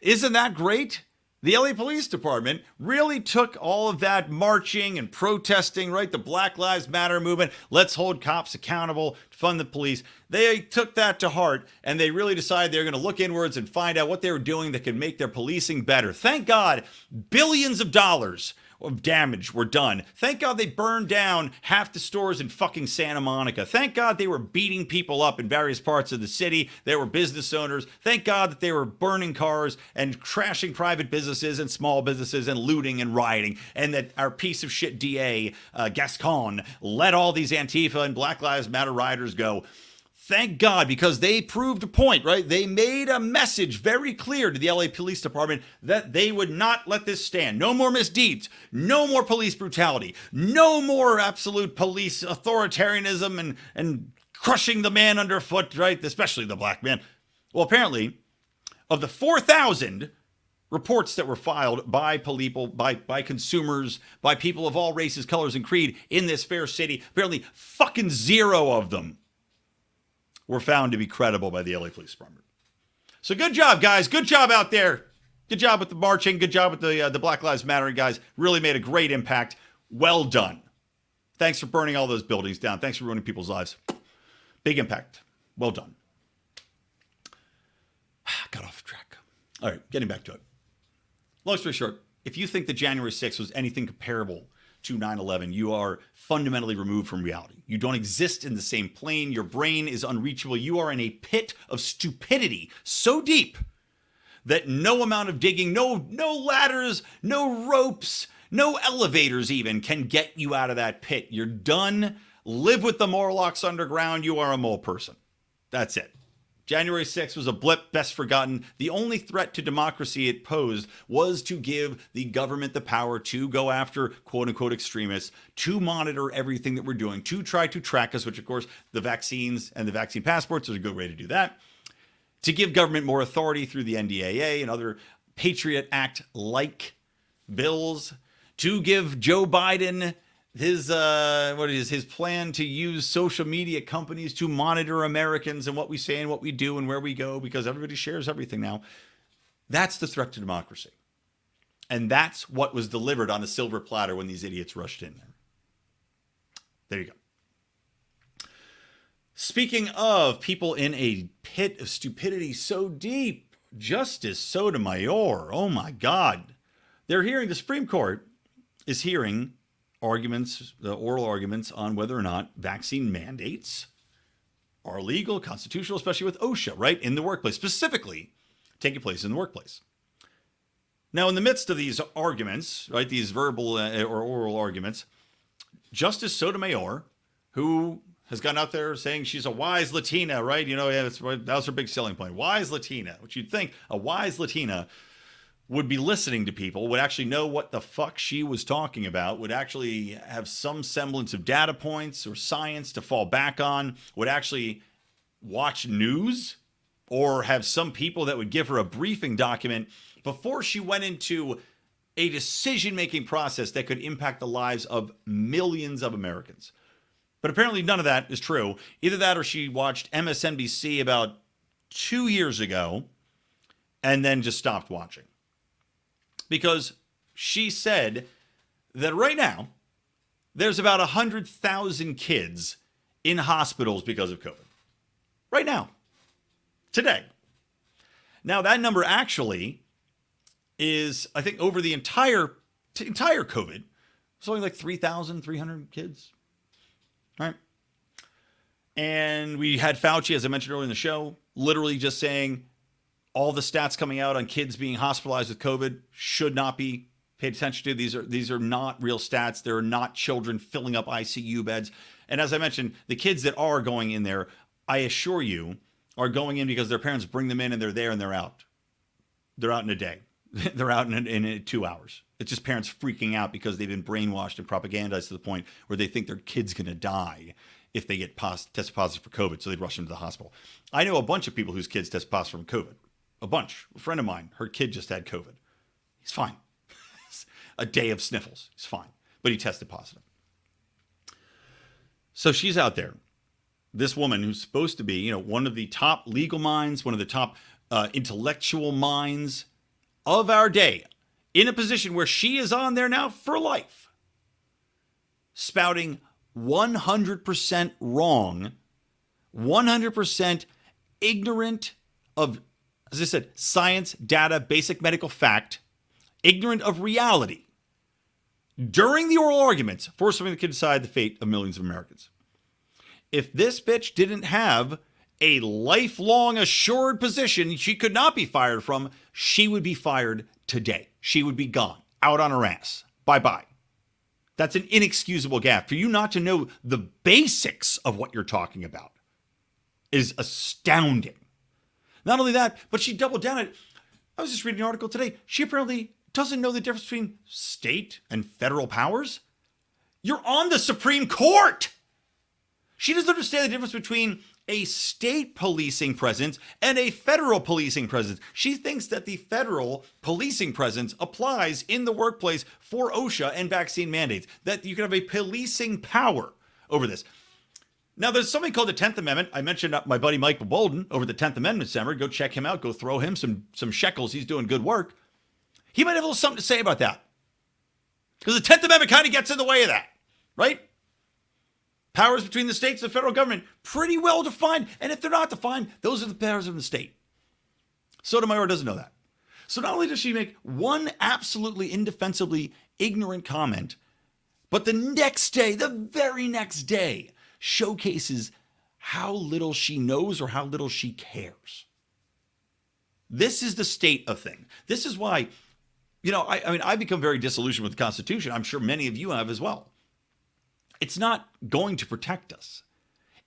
Isn't that great? The LA Police Department really took all of that marching and protesting, right? The Black Lives Matter movement. Let's hold cops accountable, fund the police. They took that to heart, and they really decided they're going to look inwards and find out what they were doing that could make their policing better. Thank God, billions of dollars of damage were done. Thank God they burned down half the stores in fucking Santa Monica. Thank God they were beating people up in various parts of the city. They were business owners. Thank God that they were burning cars and trashing private businesses and small businesses and looting and rioting. And that our piece of shit DA, Gascon, let all these Antifa and Black Lives Matter rioters go. Thank God, because they proved a point, right? They made a message very clear to the LA Police Department that they would not let this stand. No more misdeeds. No more police brutality. No more absolute police authoritarianism and crushing the man underfoot, right? Especially the black man. Well, apparently, of the 4,000 reports that were filed by people, by consumers, by people of all races, colors, and creed in this fair city, apparently fucking zero of them were found to be credible by the LA Police Department. So good job, guys. Good job out there. Good job with the marching. Good job with the Black Lives Matter guys. Really made a great impact. Well done. Thanks for burning all those buildings down. Thanks for ruining people's lives. Big impact. Well done. Got off track. All right, getting back to it. Long story short, if you think that January 6th was anything comparable to 9/11, you are fundamentally removed from reality. You don't exist in the same plane. Your brain is unreachable. You are in a pit of stupidity so deep that no amount of digging, no ladders, no ropes, no elevators even can get you out of that pit. You're done. Live with the Morlocks underground. You are a mole person. That's it. January 6th was a blip, best forgotten. The only threat to democracy it posed was to give the government the power to go after quote-unquote extremists, to monitor everything that we're doing, to try to track us, which of course the vaccines and the vaccine passports is a good way to do that, to give government more authority through the NDAA and other Patriot Act-like bills, to give Joe Biden his plan to use social media companies to monitor Americans and what we say and what we do and where we go, because everybody shares everything now. That's the threat to democracy. And that's what was delivered on a silver platter when these idiots rushed in there. There you go. Speaking of people in a pit of stupidity so deep, Justice Sotomayor, oh my God. The Supreme Court is hearing the oral arguments on whether or not vaccine mandates are legal, constitutional, especially with OSHA, right? In the workplace, specifically taking place in the workplace. Now, in the midst of these arguments, right, these verbal or oral arguments, Justice Sotomayor, who has gone out there saying she's a wise Latina, right? That was her big selling point. Wise Latina, which you'd think a wise Latina would be listening to people, would actually know what the fuck she was talking about, would actually have some semblance of data points or science to fall back on, would actually watch news or have some people that would give her a briefing document before she went into a decision-making process that could impact the lives of millions of Americans. But apparently none of that is true. Either that or she watched MSNBC about 2 years ago and then just stopped watching. Because she said that right now, there's about 100,000 kids in hospitals because of COVID. Right now. Today. Now, that number actually is, I think, over the entire COVID, it's only like 3,300 kids. All right. And we had Fauci, as I mentioned earlier in the show, literally just saying all the stats coming out on kids being hospitalized with COVID should not be paid attention to. These are not real stats. There are not children filling up ICU beds. And as I mentioned, the kids that are going in there, I assure you, are going in because their parents bring them in and they're there and they're out. They're out in a day. They're out in 2 hours. It's just parents freaking out because they've been brainwashed and propagandized to the point where they think their kid's going to die if they get tested positive for COVID, so they'd rush them to the hospital. I know a bunch of people whose kids test positive from COVID. A bunch. A friend of mine, her kid just had COVID. He's fine. A day of sniffles. He's fine. But he tested positive. So she's out there. This woman who's supposed to be, one of the top legal minds, one of the top intellectual minds of our day, in a position where she is on there now for life, spouting 100% wrong, 100% ignorant of, as I said, science, data, basic medical fact, ignorant of reality, during the oral arguments for something that could decide the fate of millions of Americans. If this bitch didn't have a lifelong assured position she could not be fired from, she would be fired today. She would be gone, out on her ass. Bye-bye. That's an inexcusable gaffe. For you not to know the basics of what you're talking about is astounding. Not only that, but she doubled down it. I was just reading an article today. She apparently doesn't know the difference between state and federal powers. You're on the Supreme Court. She doesn't understand the difference between a state policing presence and a federal policing presence. She thinks that the federal policing presence applies in the workplace for OSHA and vaccine mandates, that you can have a policing power over this. Now, there's something called the 10th Amendment. I mentioned my buddy Michael Bolden over the 10th Amendment Center. Go check him out. Go throw him some shekels. He's doing good work. He might have a little something to say about that. Because the 10th Amendment kind of gets in the way of that, right? Powers between the states and the federal government, pretty well defined. And if they're not defined, those are the powers of the state. Sotomayor doesn't know that. So not only does she make one absolutely indefensibly ignorant comment, but the next day, the very next day, showcases how little she knows or how little she cares. This is the state of things. This is why, I become very disillusioned with the Constitution. I'm sure many of you have as well. It's not going to protect us.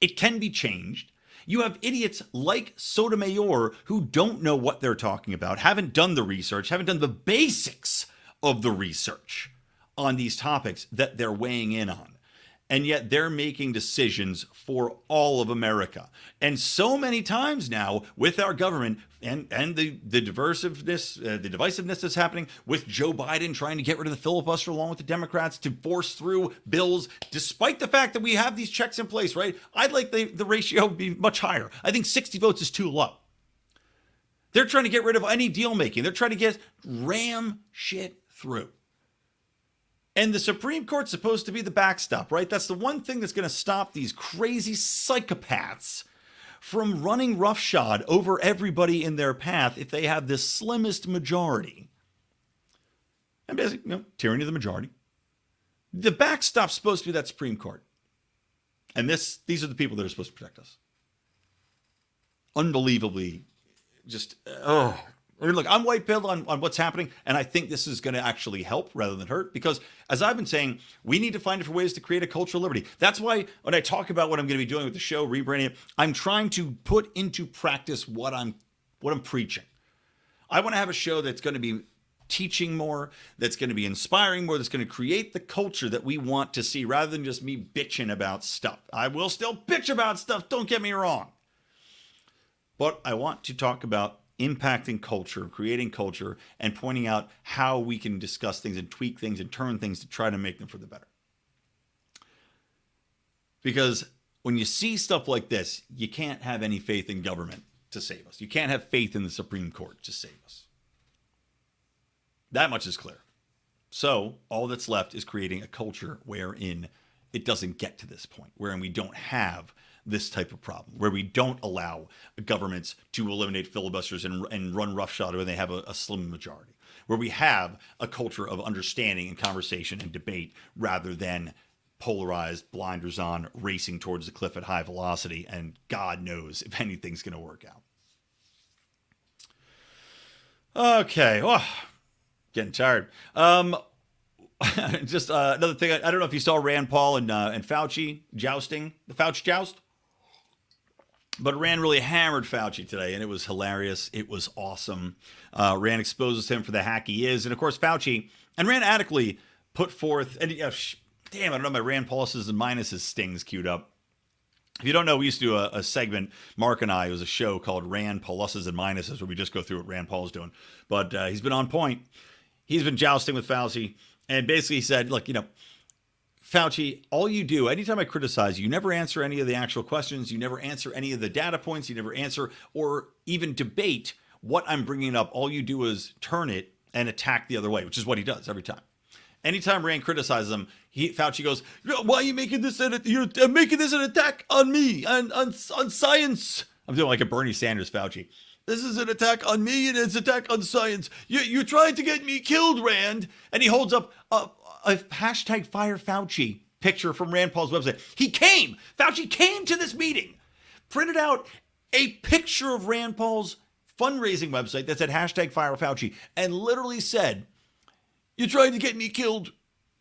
It can be changed. You have idiots like Sotomayor who don't know what they're talking about, haven't done the research, haven't done the basics of the research on these topics that they're weighing in on. And yet they're making decisions for all of America. And so many times now with our government and the divisiveness that's happening with Joe Biden trying to get rid of the filibuster along with the Democrats to force through bills, despite the fact that we have these checks in place, right? I'd like the ratio to be much higher. I think 60 votes is too low. They're trying to get rid of any deal making. They're trying to ram shit through. And the Supreme Court's supposed to be the backstop, right? That's the one thing that's going to stop these crazy psychopaths from running roughshod over everybody in their path if they have the slimmest majority. And basically, tyranny of the majority. The backstop's supposed to be that Supreme Court. And these are the people that are supposed to protect us. Unbelievably, look, I'm white-pilled on what's happening, and I think this is going to actually help rather than hurt, because as I've been saying, we need to find different ways to create a culture of liberty. That's why when I talk about what I'm going to be doing with the show, rebranding it, I'm trying to put into practice what I'm preaching. I want to have a show that's going to be teaching more, that's going to be inspiring more, that's going to create the culture that we want to see rather than just me bitching about stuff. I will still bitch about stuff, don't get me wrong. But I want to talk about impacting culture, creating culture, and pointing out how we can discuss things and tweak things and turn things to try to make them for the better. Because when you see stuff like this, you can't have any faith in government to save us. You can't have faith in the Supreme Court to save us. That much is clear. So all that's left is creating a culture wherein it doesn't get to this point, wherein we don't have this type of problem, where we don't allow governments to eliminate filibusters and run roughshod when they have a slim majority, where we have a culture of understanding and conversation and debate rather than polarized, blinders on, racing towards the cliff at high velocity, and God knows if anything's going to work out. Okay, Getting tired. Just another thing. I don't know if you saw Rand Paul and Fauci jousting, the Fauci joust. But Rand really hammered Fauci today, and it was hilarious. It was awesome. Rand exposes him for the hack he is. And, of course, Fauci and Rand adequately put forth, and damn, I don't know, my Rand pluses and minuses stings queued up. If you don't know, we used to do a segment, Mark and I, it was a show called Rand pluses and minuses, where we just go through what Rand Paul's doing. But he's been on point. He's been jousting with Fauci, and basically said, look, Fauci, all you do, anytime I criticize you, you never answer any of the actual questions. You never answer any of the data points. You never answer or even debate what I'm bringing up. All you do is turn it and attack the other way, which is what he does every time. Anytime Rand criticizes him, Fauci goes, why are you making this you're making this an attack on me, on science? I'm doing like a Bernie Sanders Fauci. This is an attack on me and it's an attack on science. You're trying to get me killed, Rand. And he holds up a hashtag Fire Fauci picture from Rand Paul's website. Fauci came to this meeting, printed out a picture of Rand Paul's fundraising website that said hashtag Fire Fauci and literally said, you're trying to get me killed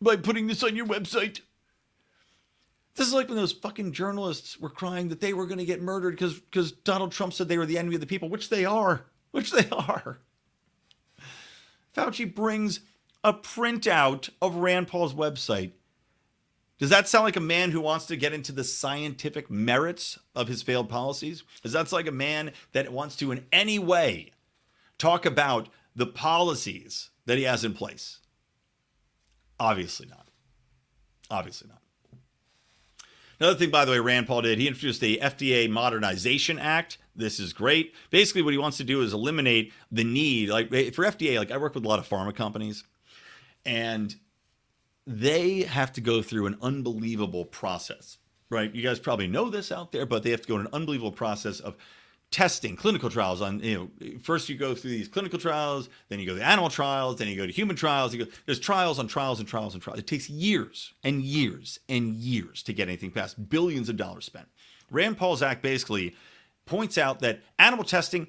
by putting this on your website. This is like when those fucking journalists were crying that they were going to get murdered because Donald Trump said they were the enemy of the people, which they are. Fauci brings a printout of Rand Paul's website. Does that sound like a man who wants to get into the scientific merits of his failed policies? Does that sound like a man that wants to in any way talk about the policies that he has in place? Obviously not. Another thing, by the way, Rand Paul did, he introduced the FDA Modernization Act. This is great. Basically, what he wants to do is eliminate the need, like for FDA, like I work with a lot of pharma companies, and they have to go through an unbelievable process, right? You guys probably know this out there, but they have to go through an unbelievable process of testing, clinical trials on, first you go through these clinical trials, then you go to animal trials, then you go to human trials. There's trials on trials and trials and trials. It takes years and years and years to get anything past, billions of dollars spent. Rand Paul's Act basically points out that animal testing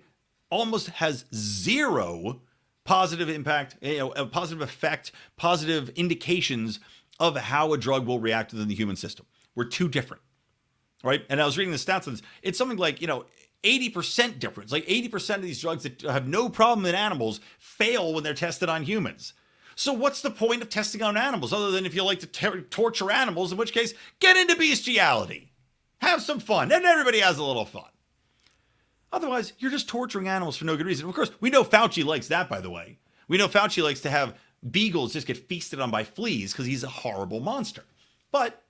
almost has zero positive impact, a positive effect, positive indications of how a drug will react within the human system. We're too different, right? And I was reading the stats on this. It's something like, 80% difference. Like 80% of these drugs that have no problem in animals fail when they're tested on humans. So what's the point of testing on animals other than if you like to torture animals, in which case, get into bestiality. Have some fun. And everybody has a little fun. Otherwise, you're just torturing animals for no good reason. Of course, we know Fauci likes that, by the way. We know Fauci likes to have beagles just get feasted on by fleas because he's a horrible monster. But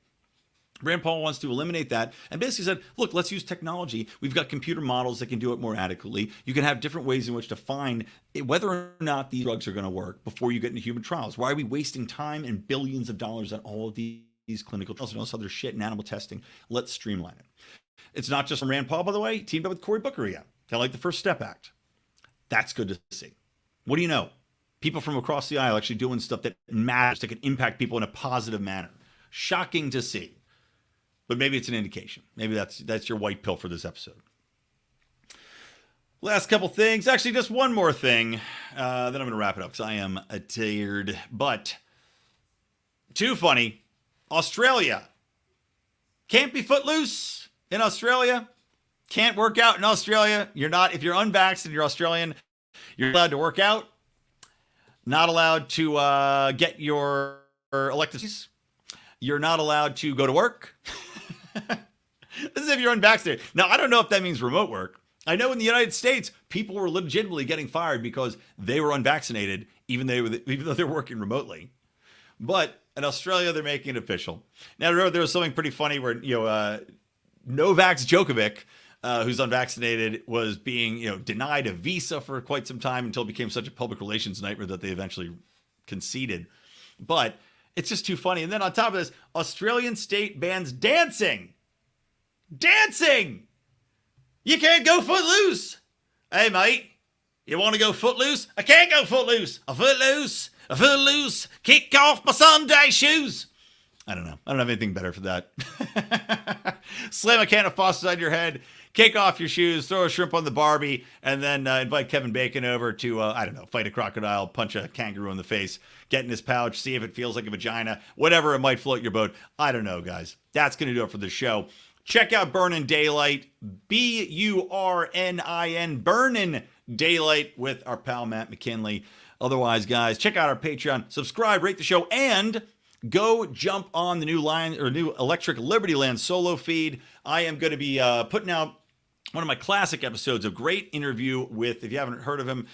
Rand Paul wants to eliminate that and basically said, look, let's use technology. We've got computer models that can do it more adequately. You can have different ways in which to find whether or not these drugs are going to work before you get into human trials. Why are we wasting time and billions of dollars on all of these clinical trials and all this other shit in animal testing? Let's streamline it. It's not just from Rand Paul, by the way. He teamed up with Cory Booker again, kind of like the First Step Act. That's good to see. What do you know? People from across the aisle actually doing stuff that matters, that can impact people in a positive manner. Shocking to see. But maybe it's an indication. Maybe that's your white pill for this episode. Last couple things. Actually, just one more thing. Then I'm going to wrap it up because I am tired. But too funny. Australia. Can't be footloose in Australia. Can't work out in Australia. If you're unvaxxed and you're Australian, you're allowed to work out. Not allowed to get your electives. You're not allowed to go to work. This is if you're unvaccinated. Now, I don't know if that means remote work. I know in the United States, people were legitimately getting fired because they were unvaccinated, even though they're working remotely. But in Australia, they're making it official. Now, there was something pretty funny where, Novak Djokovic, who's unvaccinated, was being, denied a visa for quite some time until it became such a public relations nightmare that they eventually conceded. But it's just too funny. And then on top of this, Australian state bans dancing. Dancing! You can't go footloose. Hey, mate, you want to go footloose? I can't go footloose. A footloose. Kick off my Sunday shoes. I don't know. I don't have anything better for that. Slam a can of Foster's on your head. kick off your shoes, throw a shrimp on the Barbie, and then invite Kevin Bacon over to, I don't know, fight a crocodile, punch a kangaroo in the face, get in his pouch, see if it feels like a vagina, whatever it might float your boat. I don't know, guys. That's going to do it for the show. Check out Burnin' Daylight, Burnin', Burnin' Daylight with our pal Matt McKinley. Otherwise, guys, check out our Patreon, subscribe, rate the show, and go jump on the new Electric Liberty Land solo feed. I am going to be putting out one of my classic episodes, a great interview with, if you haven't heard of him,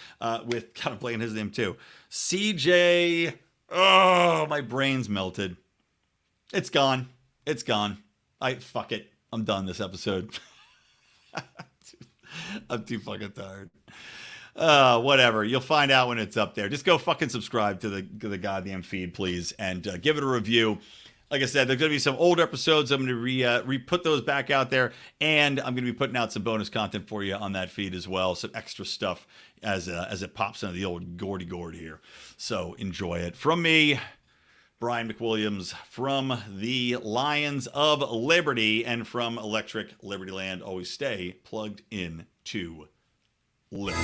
with, kind of playing his name too, CJ. Oh, my brain's melted. It's gone. Fuck it. I'm done this episode. I'm too fucking tired. Whatever. You'll find out when it's up there. Just go fucking subscribe to the goddamn feed, please, and give it a review. Like I said, there's going to be some older episodes. I'm going to re-put those back out there, and I'm going to be putting out some bonus content for you on that feed as well, some extra stuff as it pops into the old Gordy Gord here. So enjoy it. From me, Brian McWilliams, from the Lions of Liberty, and from Electric Liberty Land. Always stay plugged in to Liberty.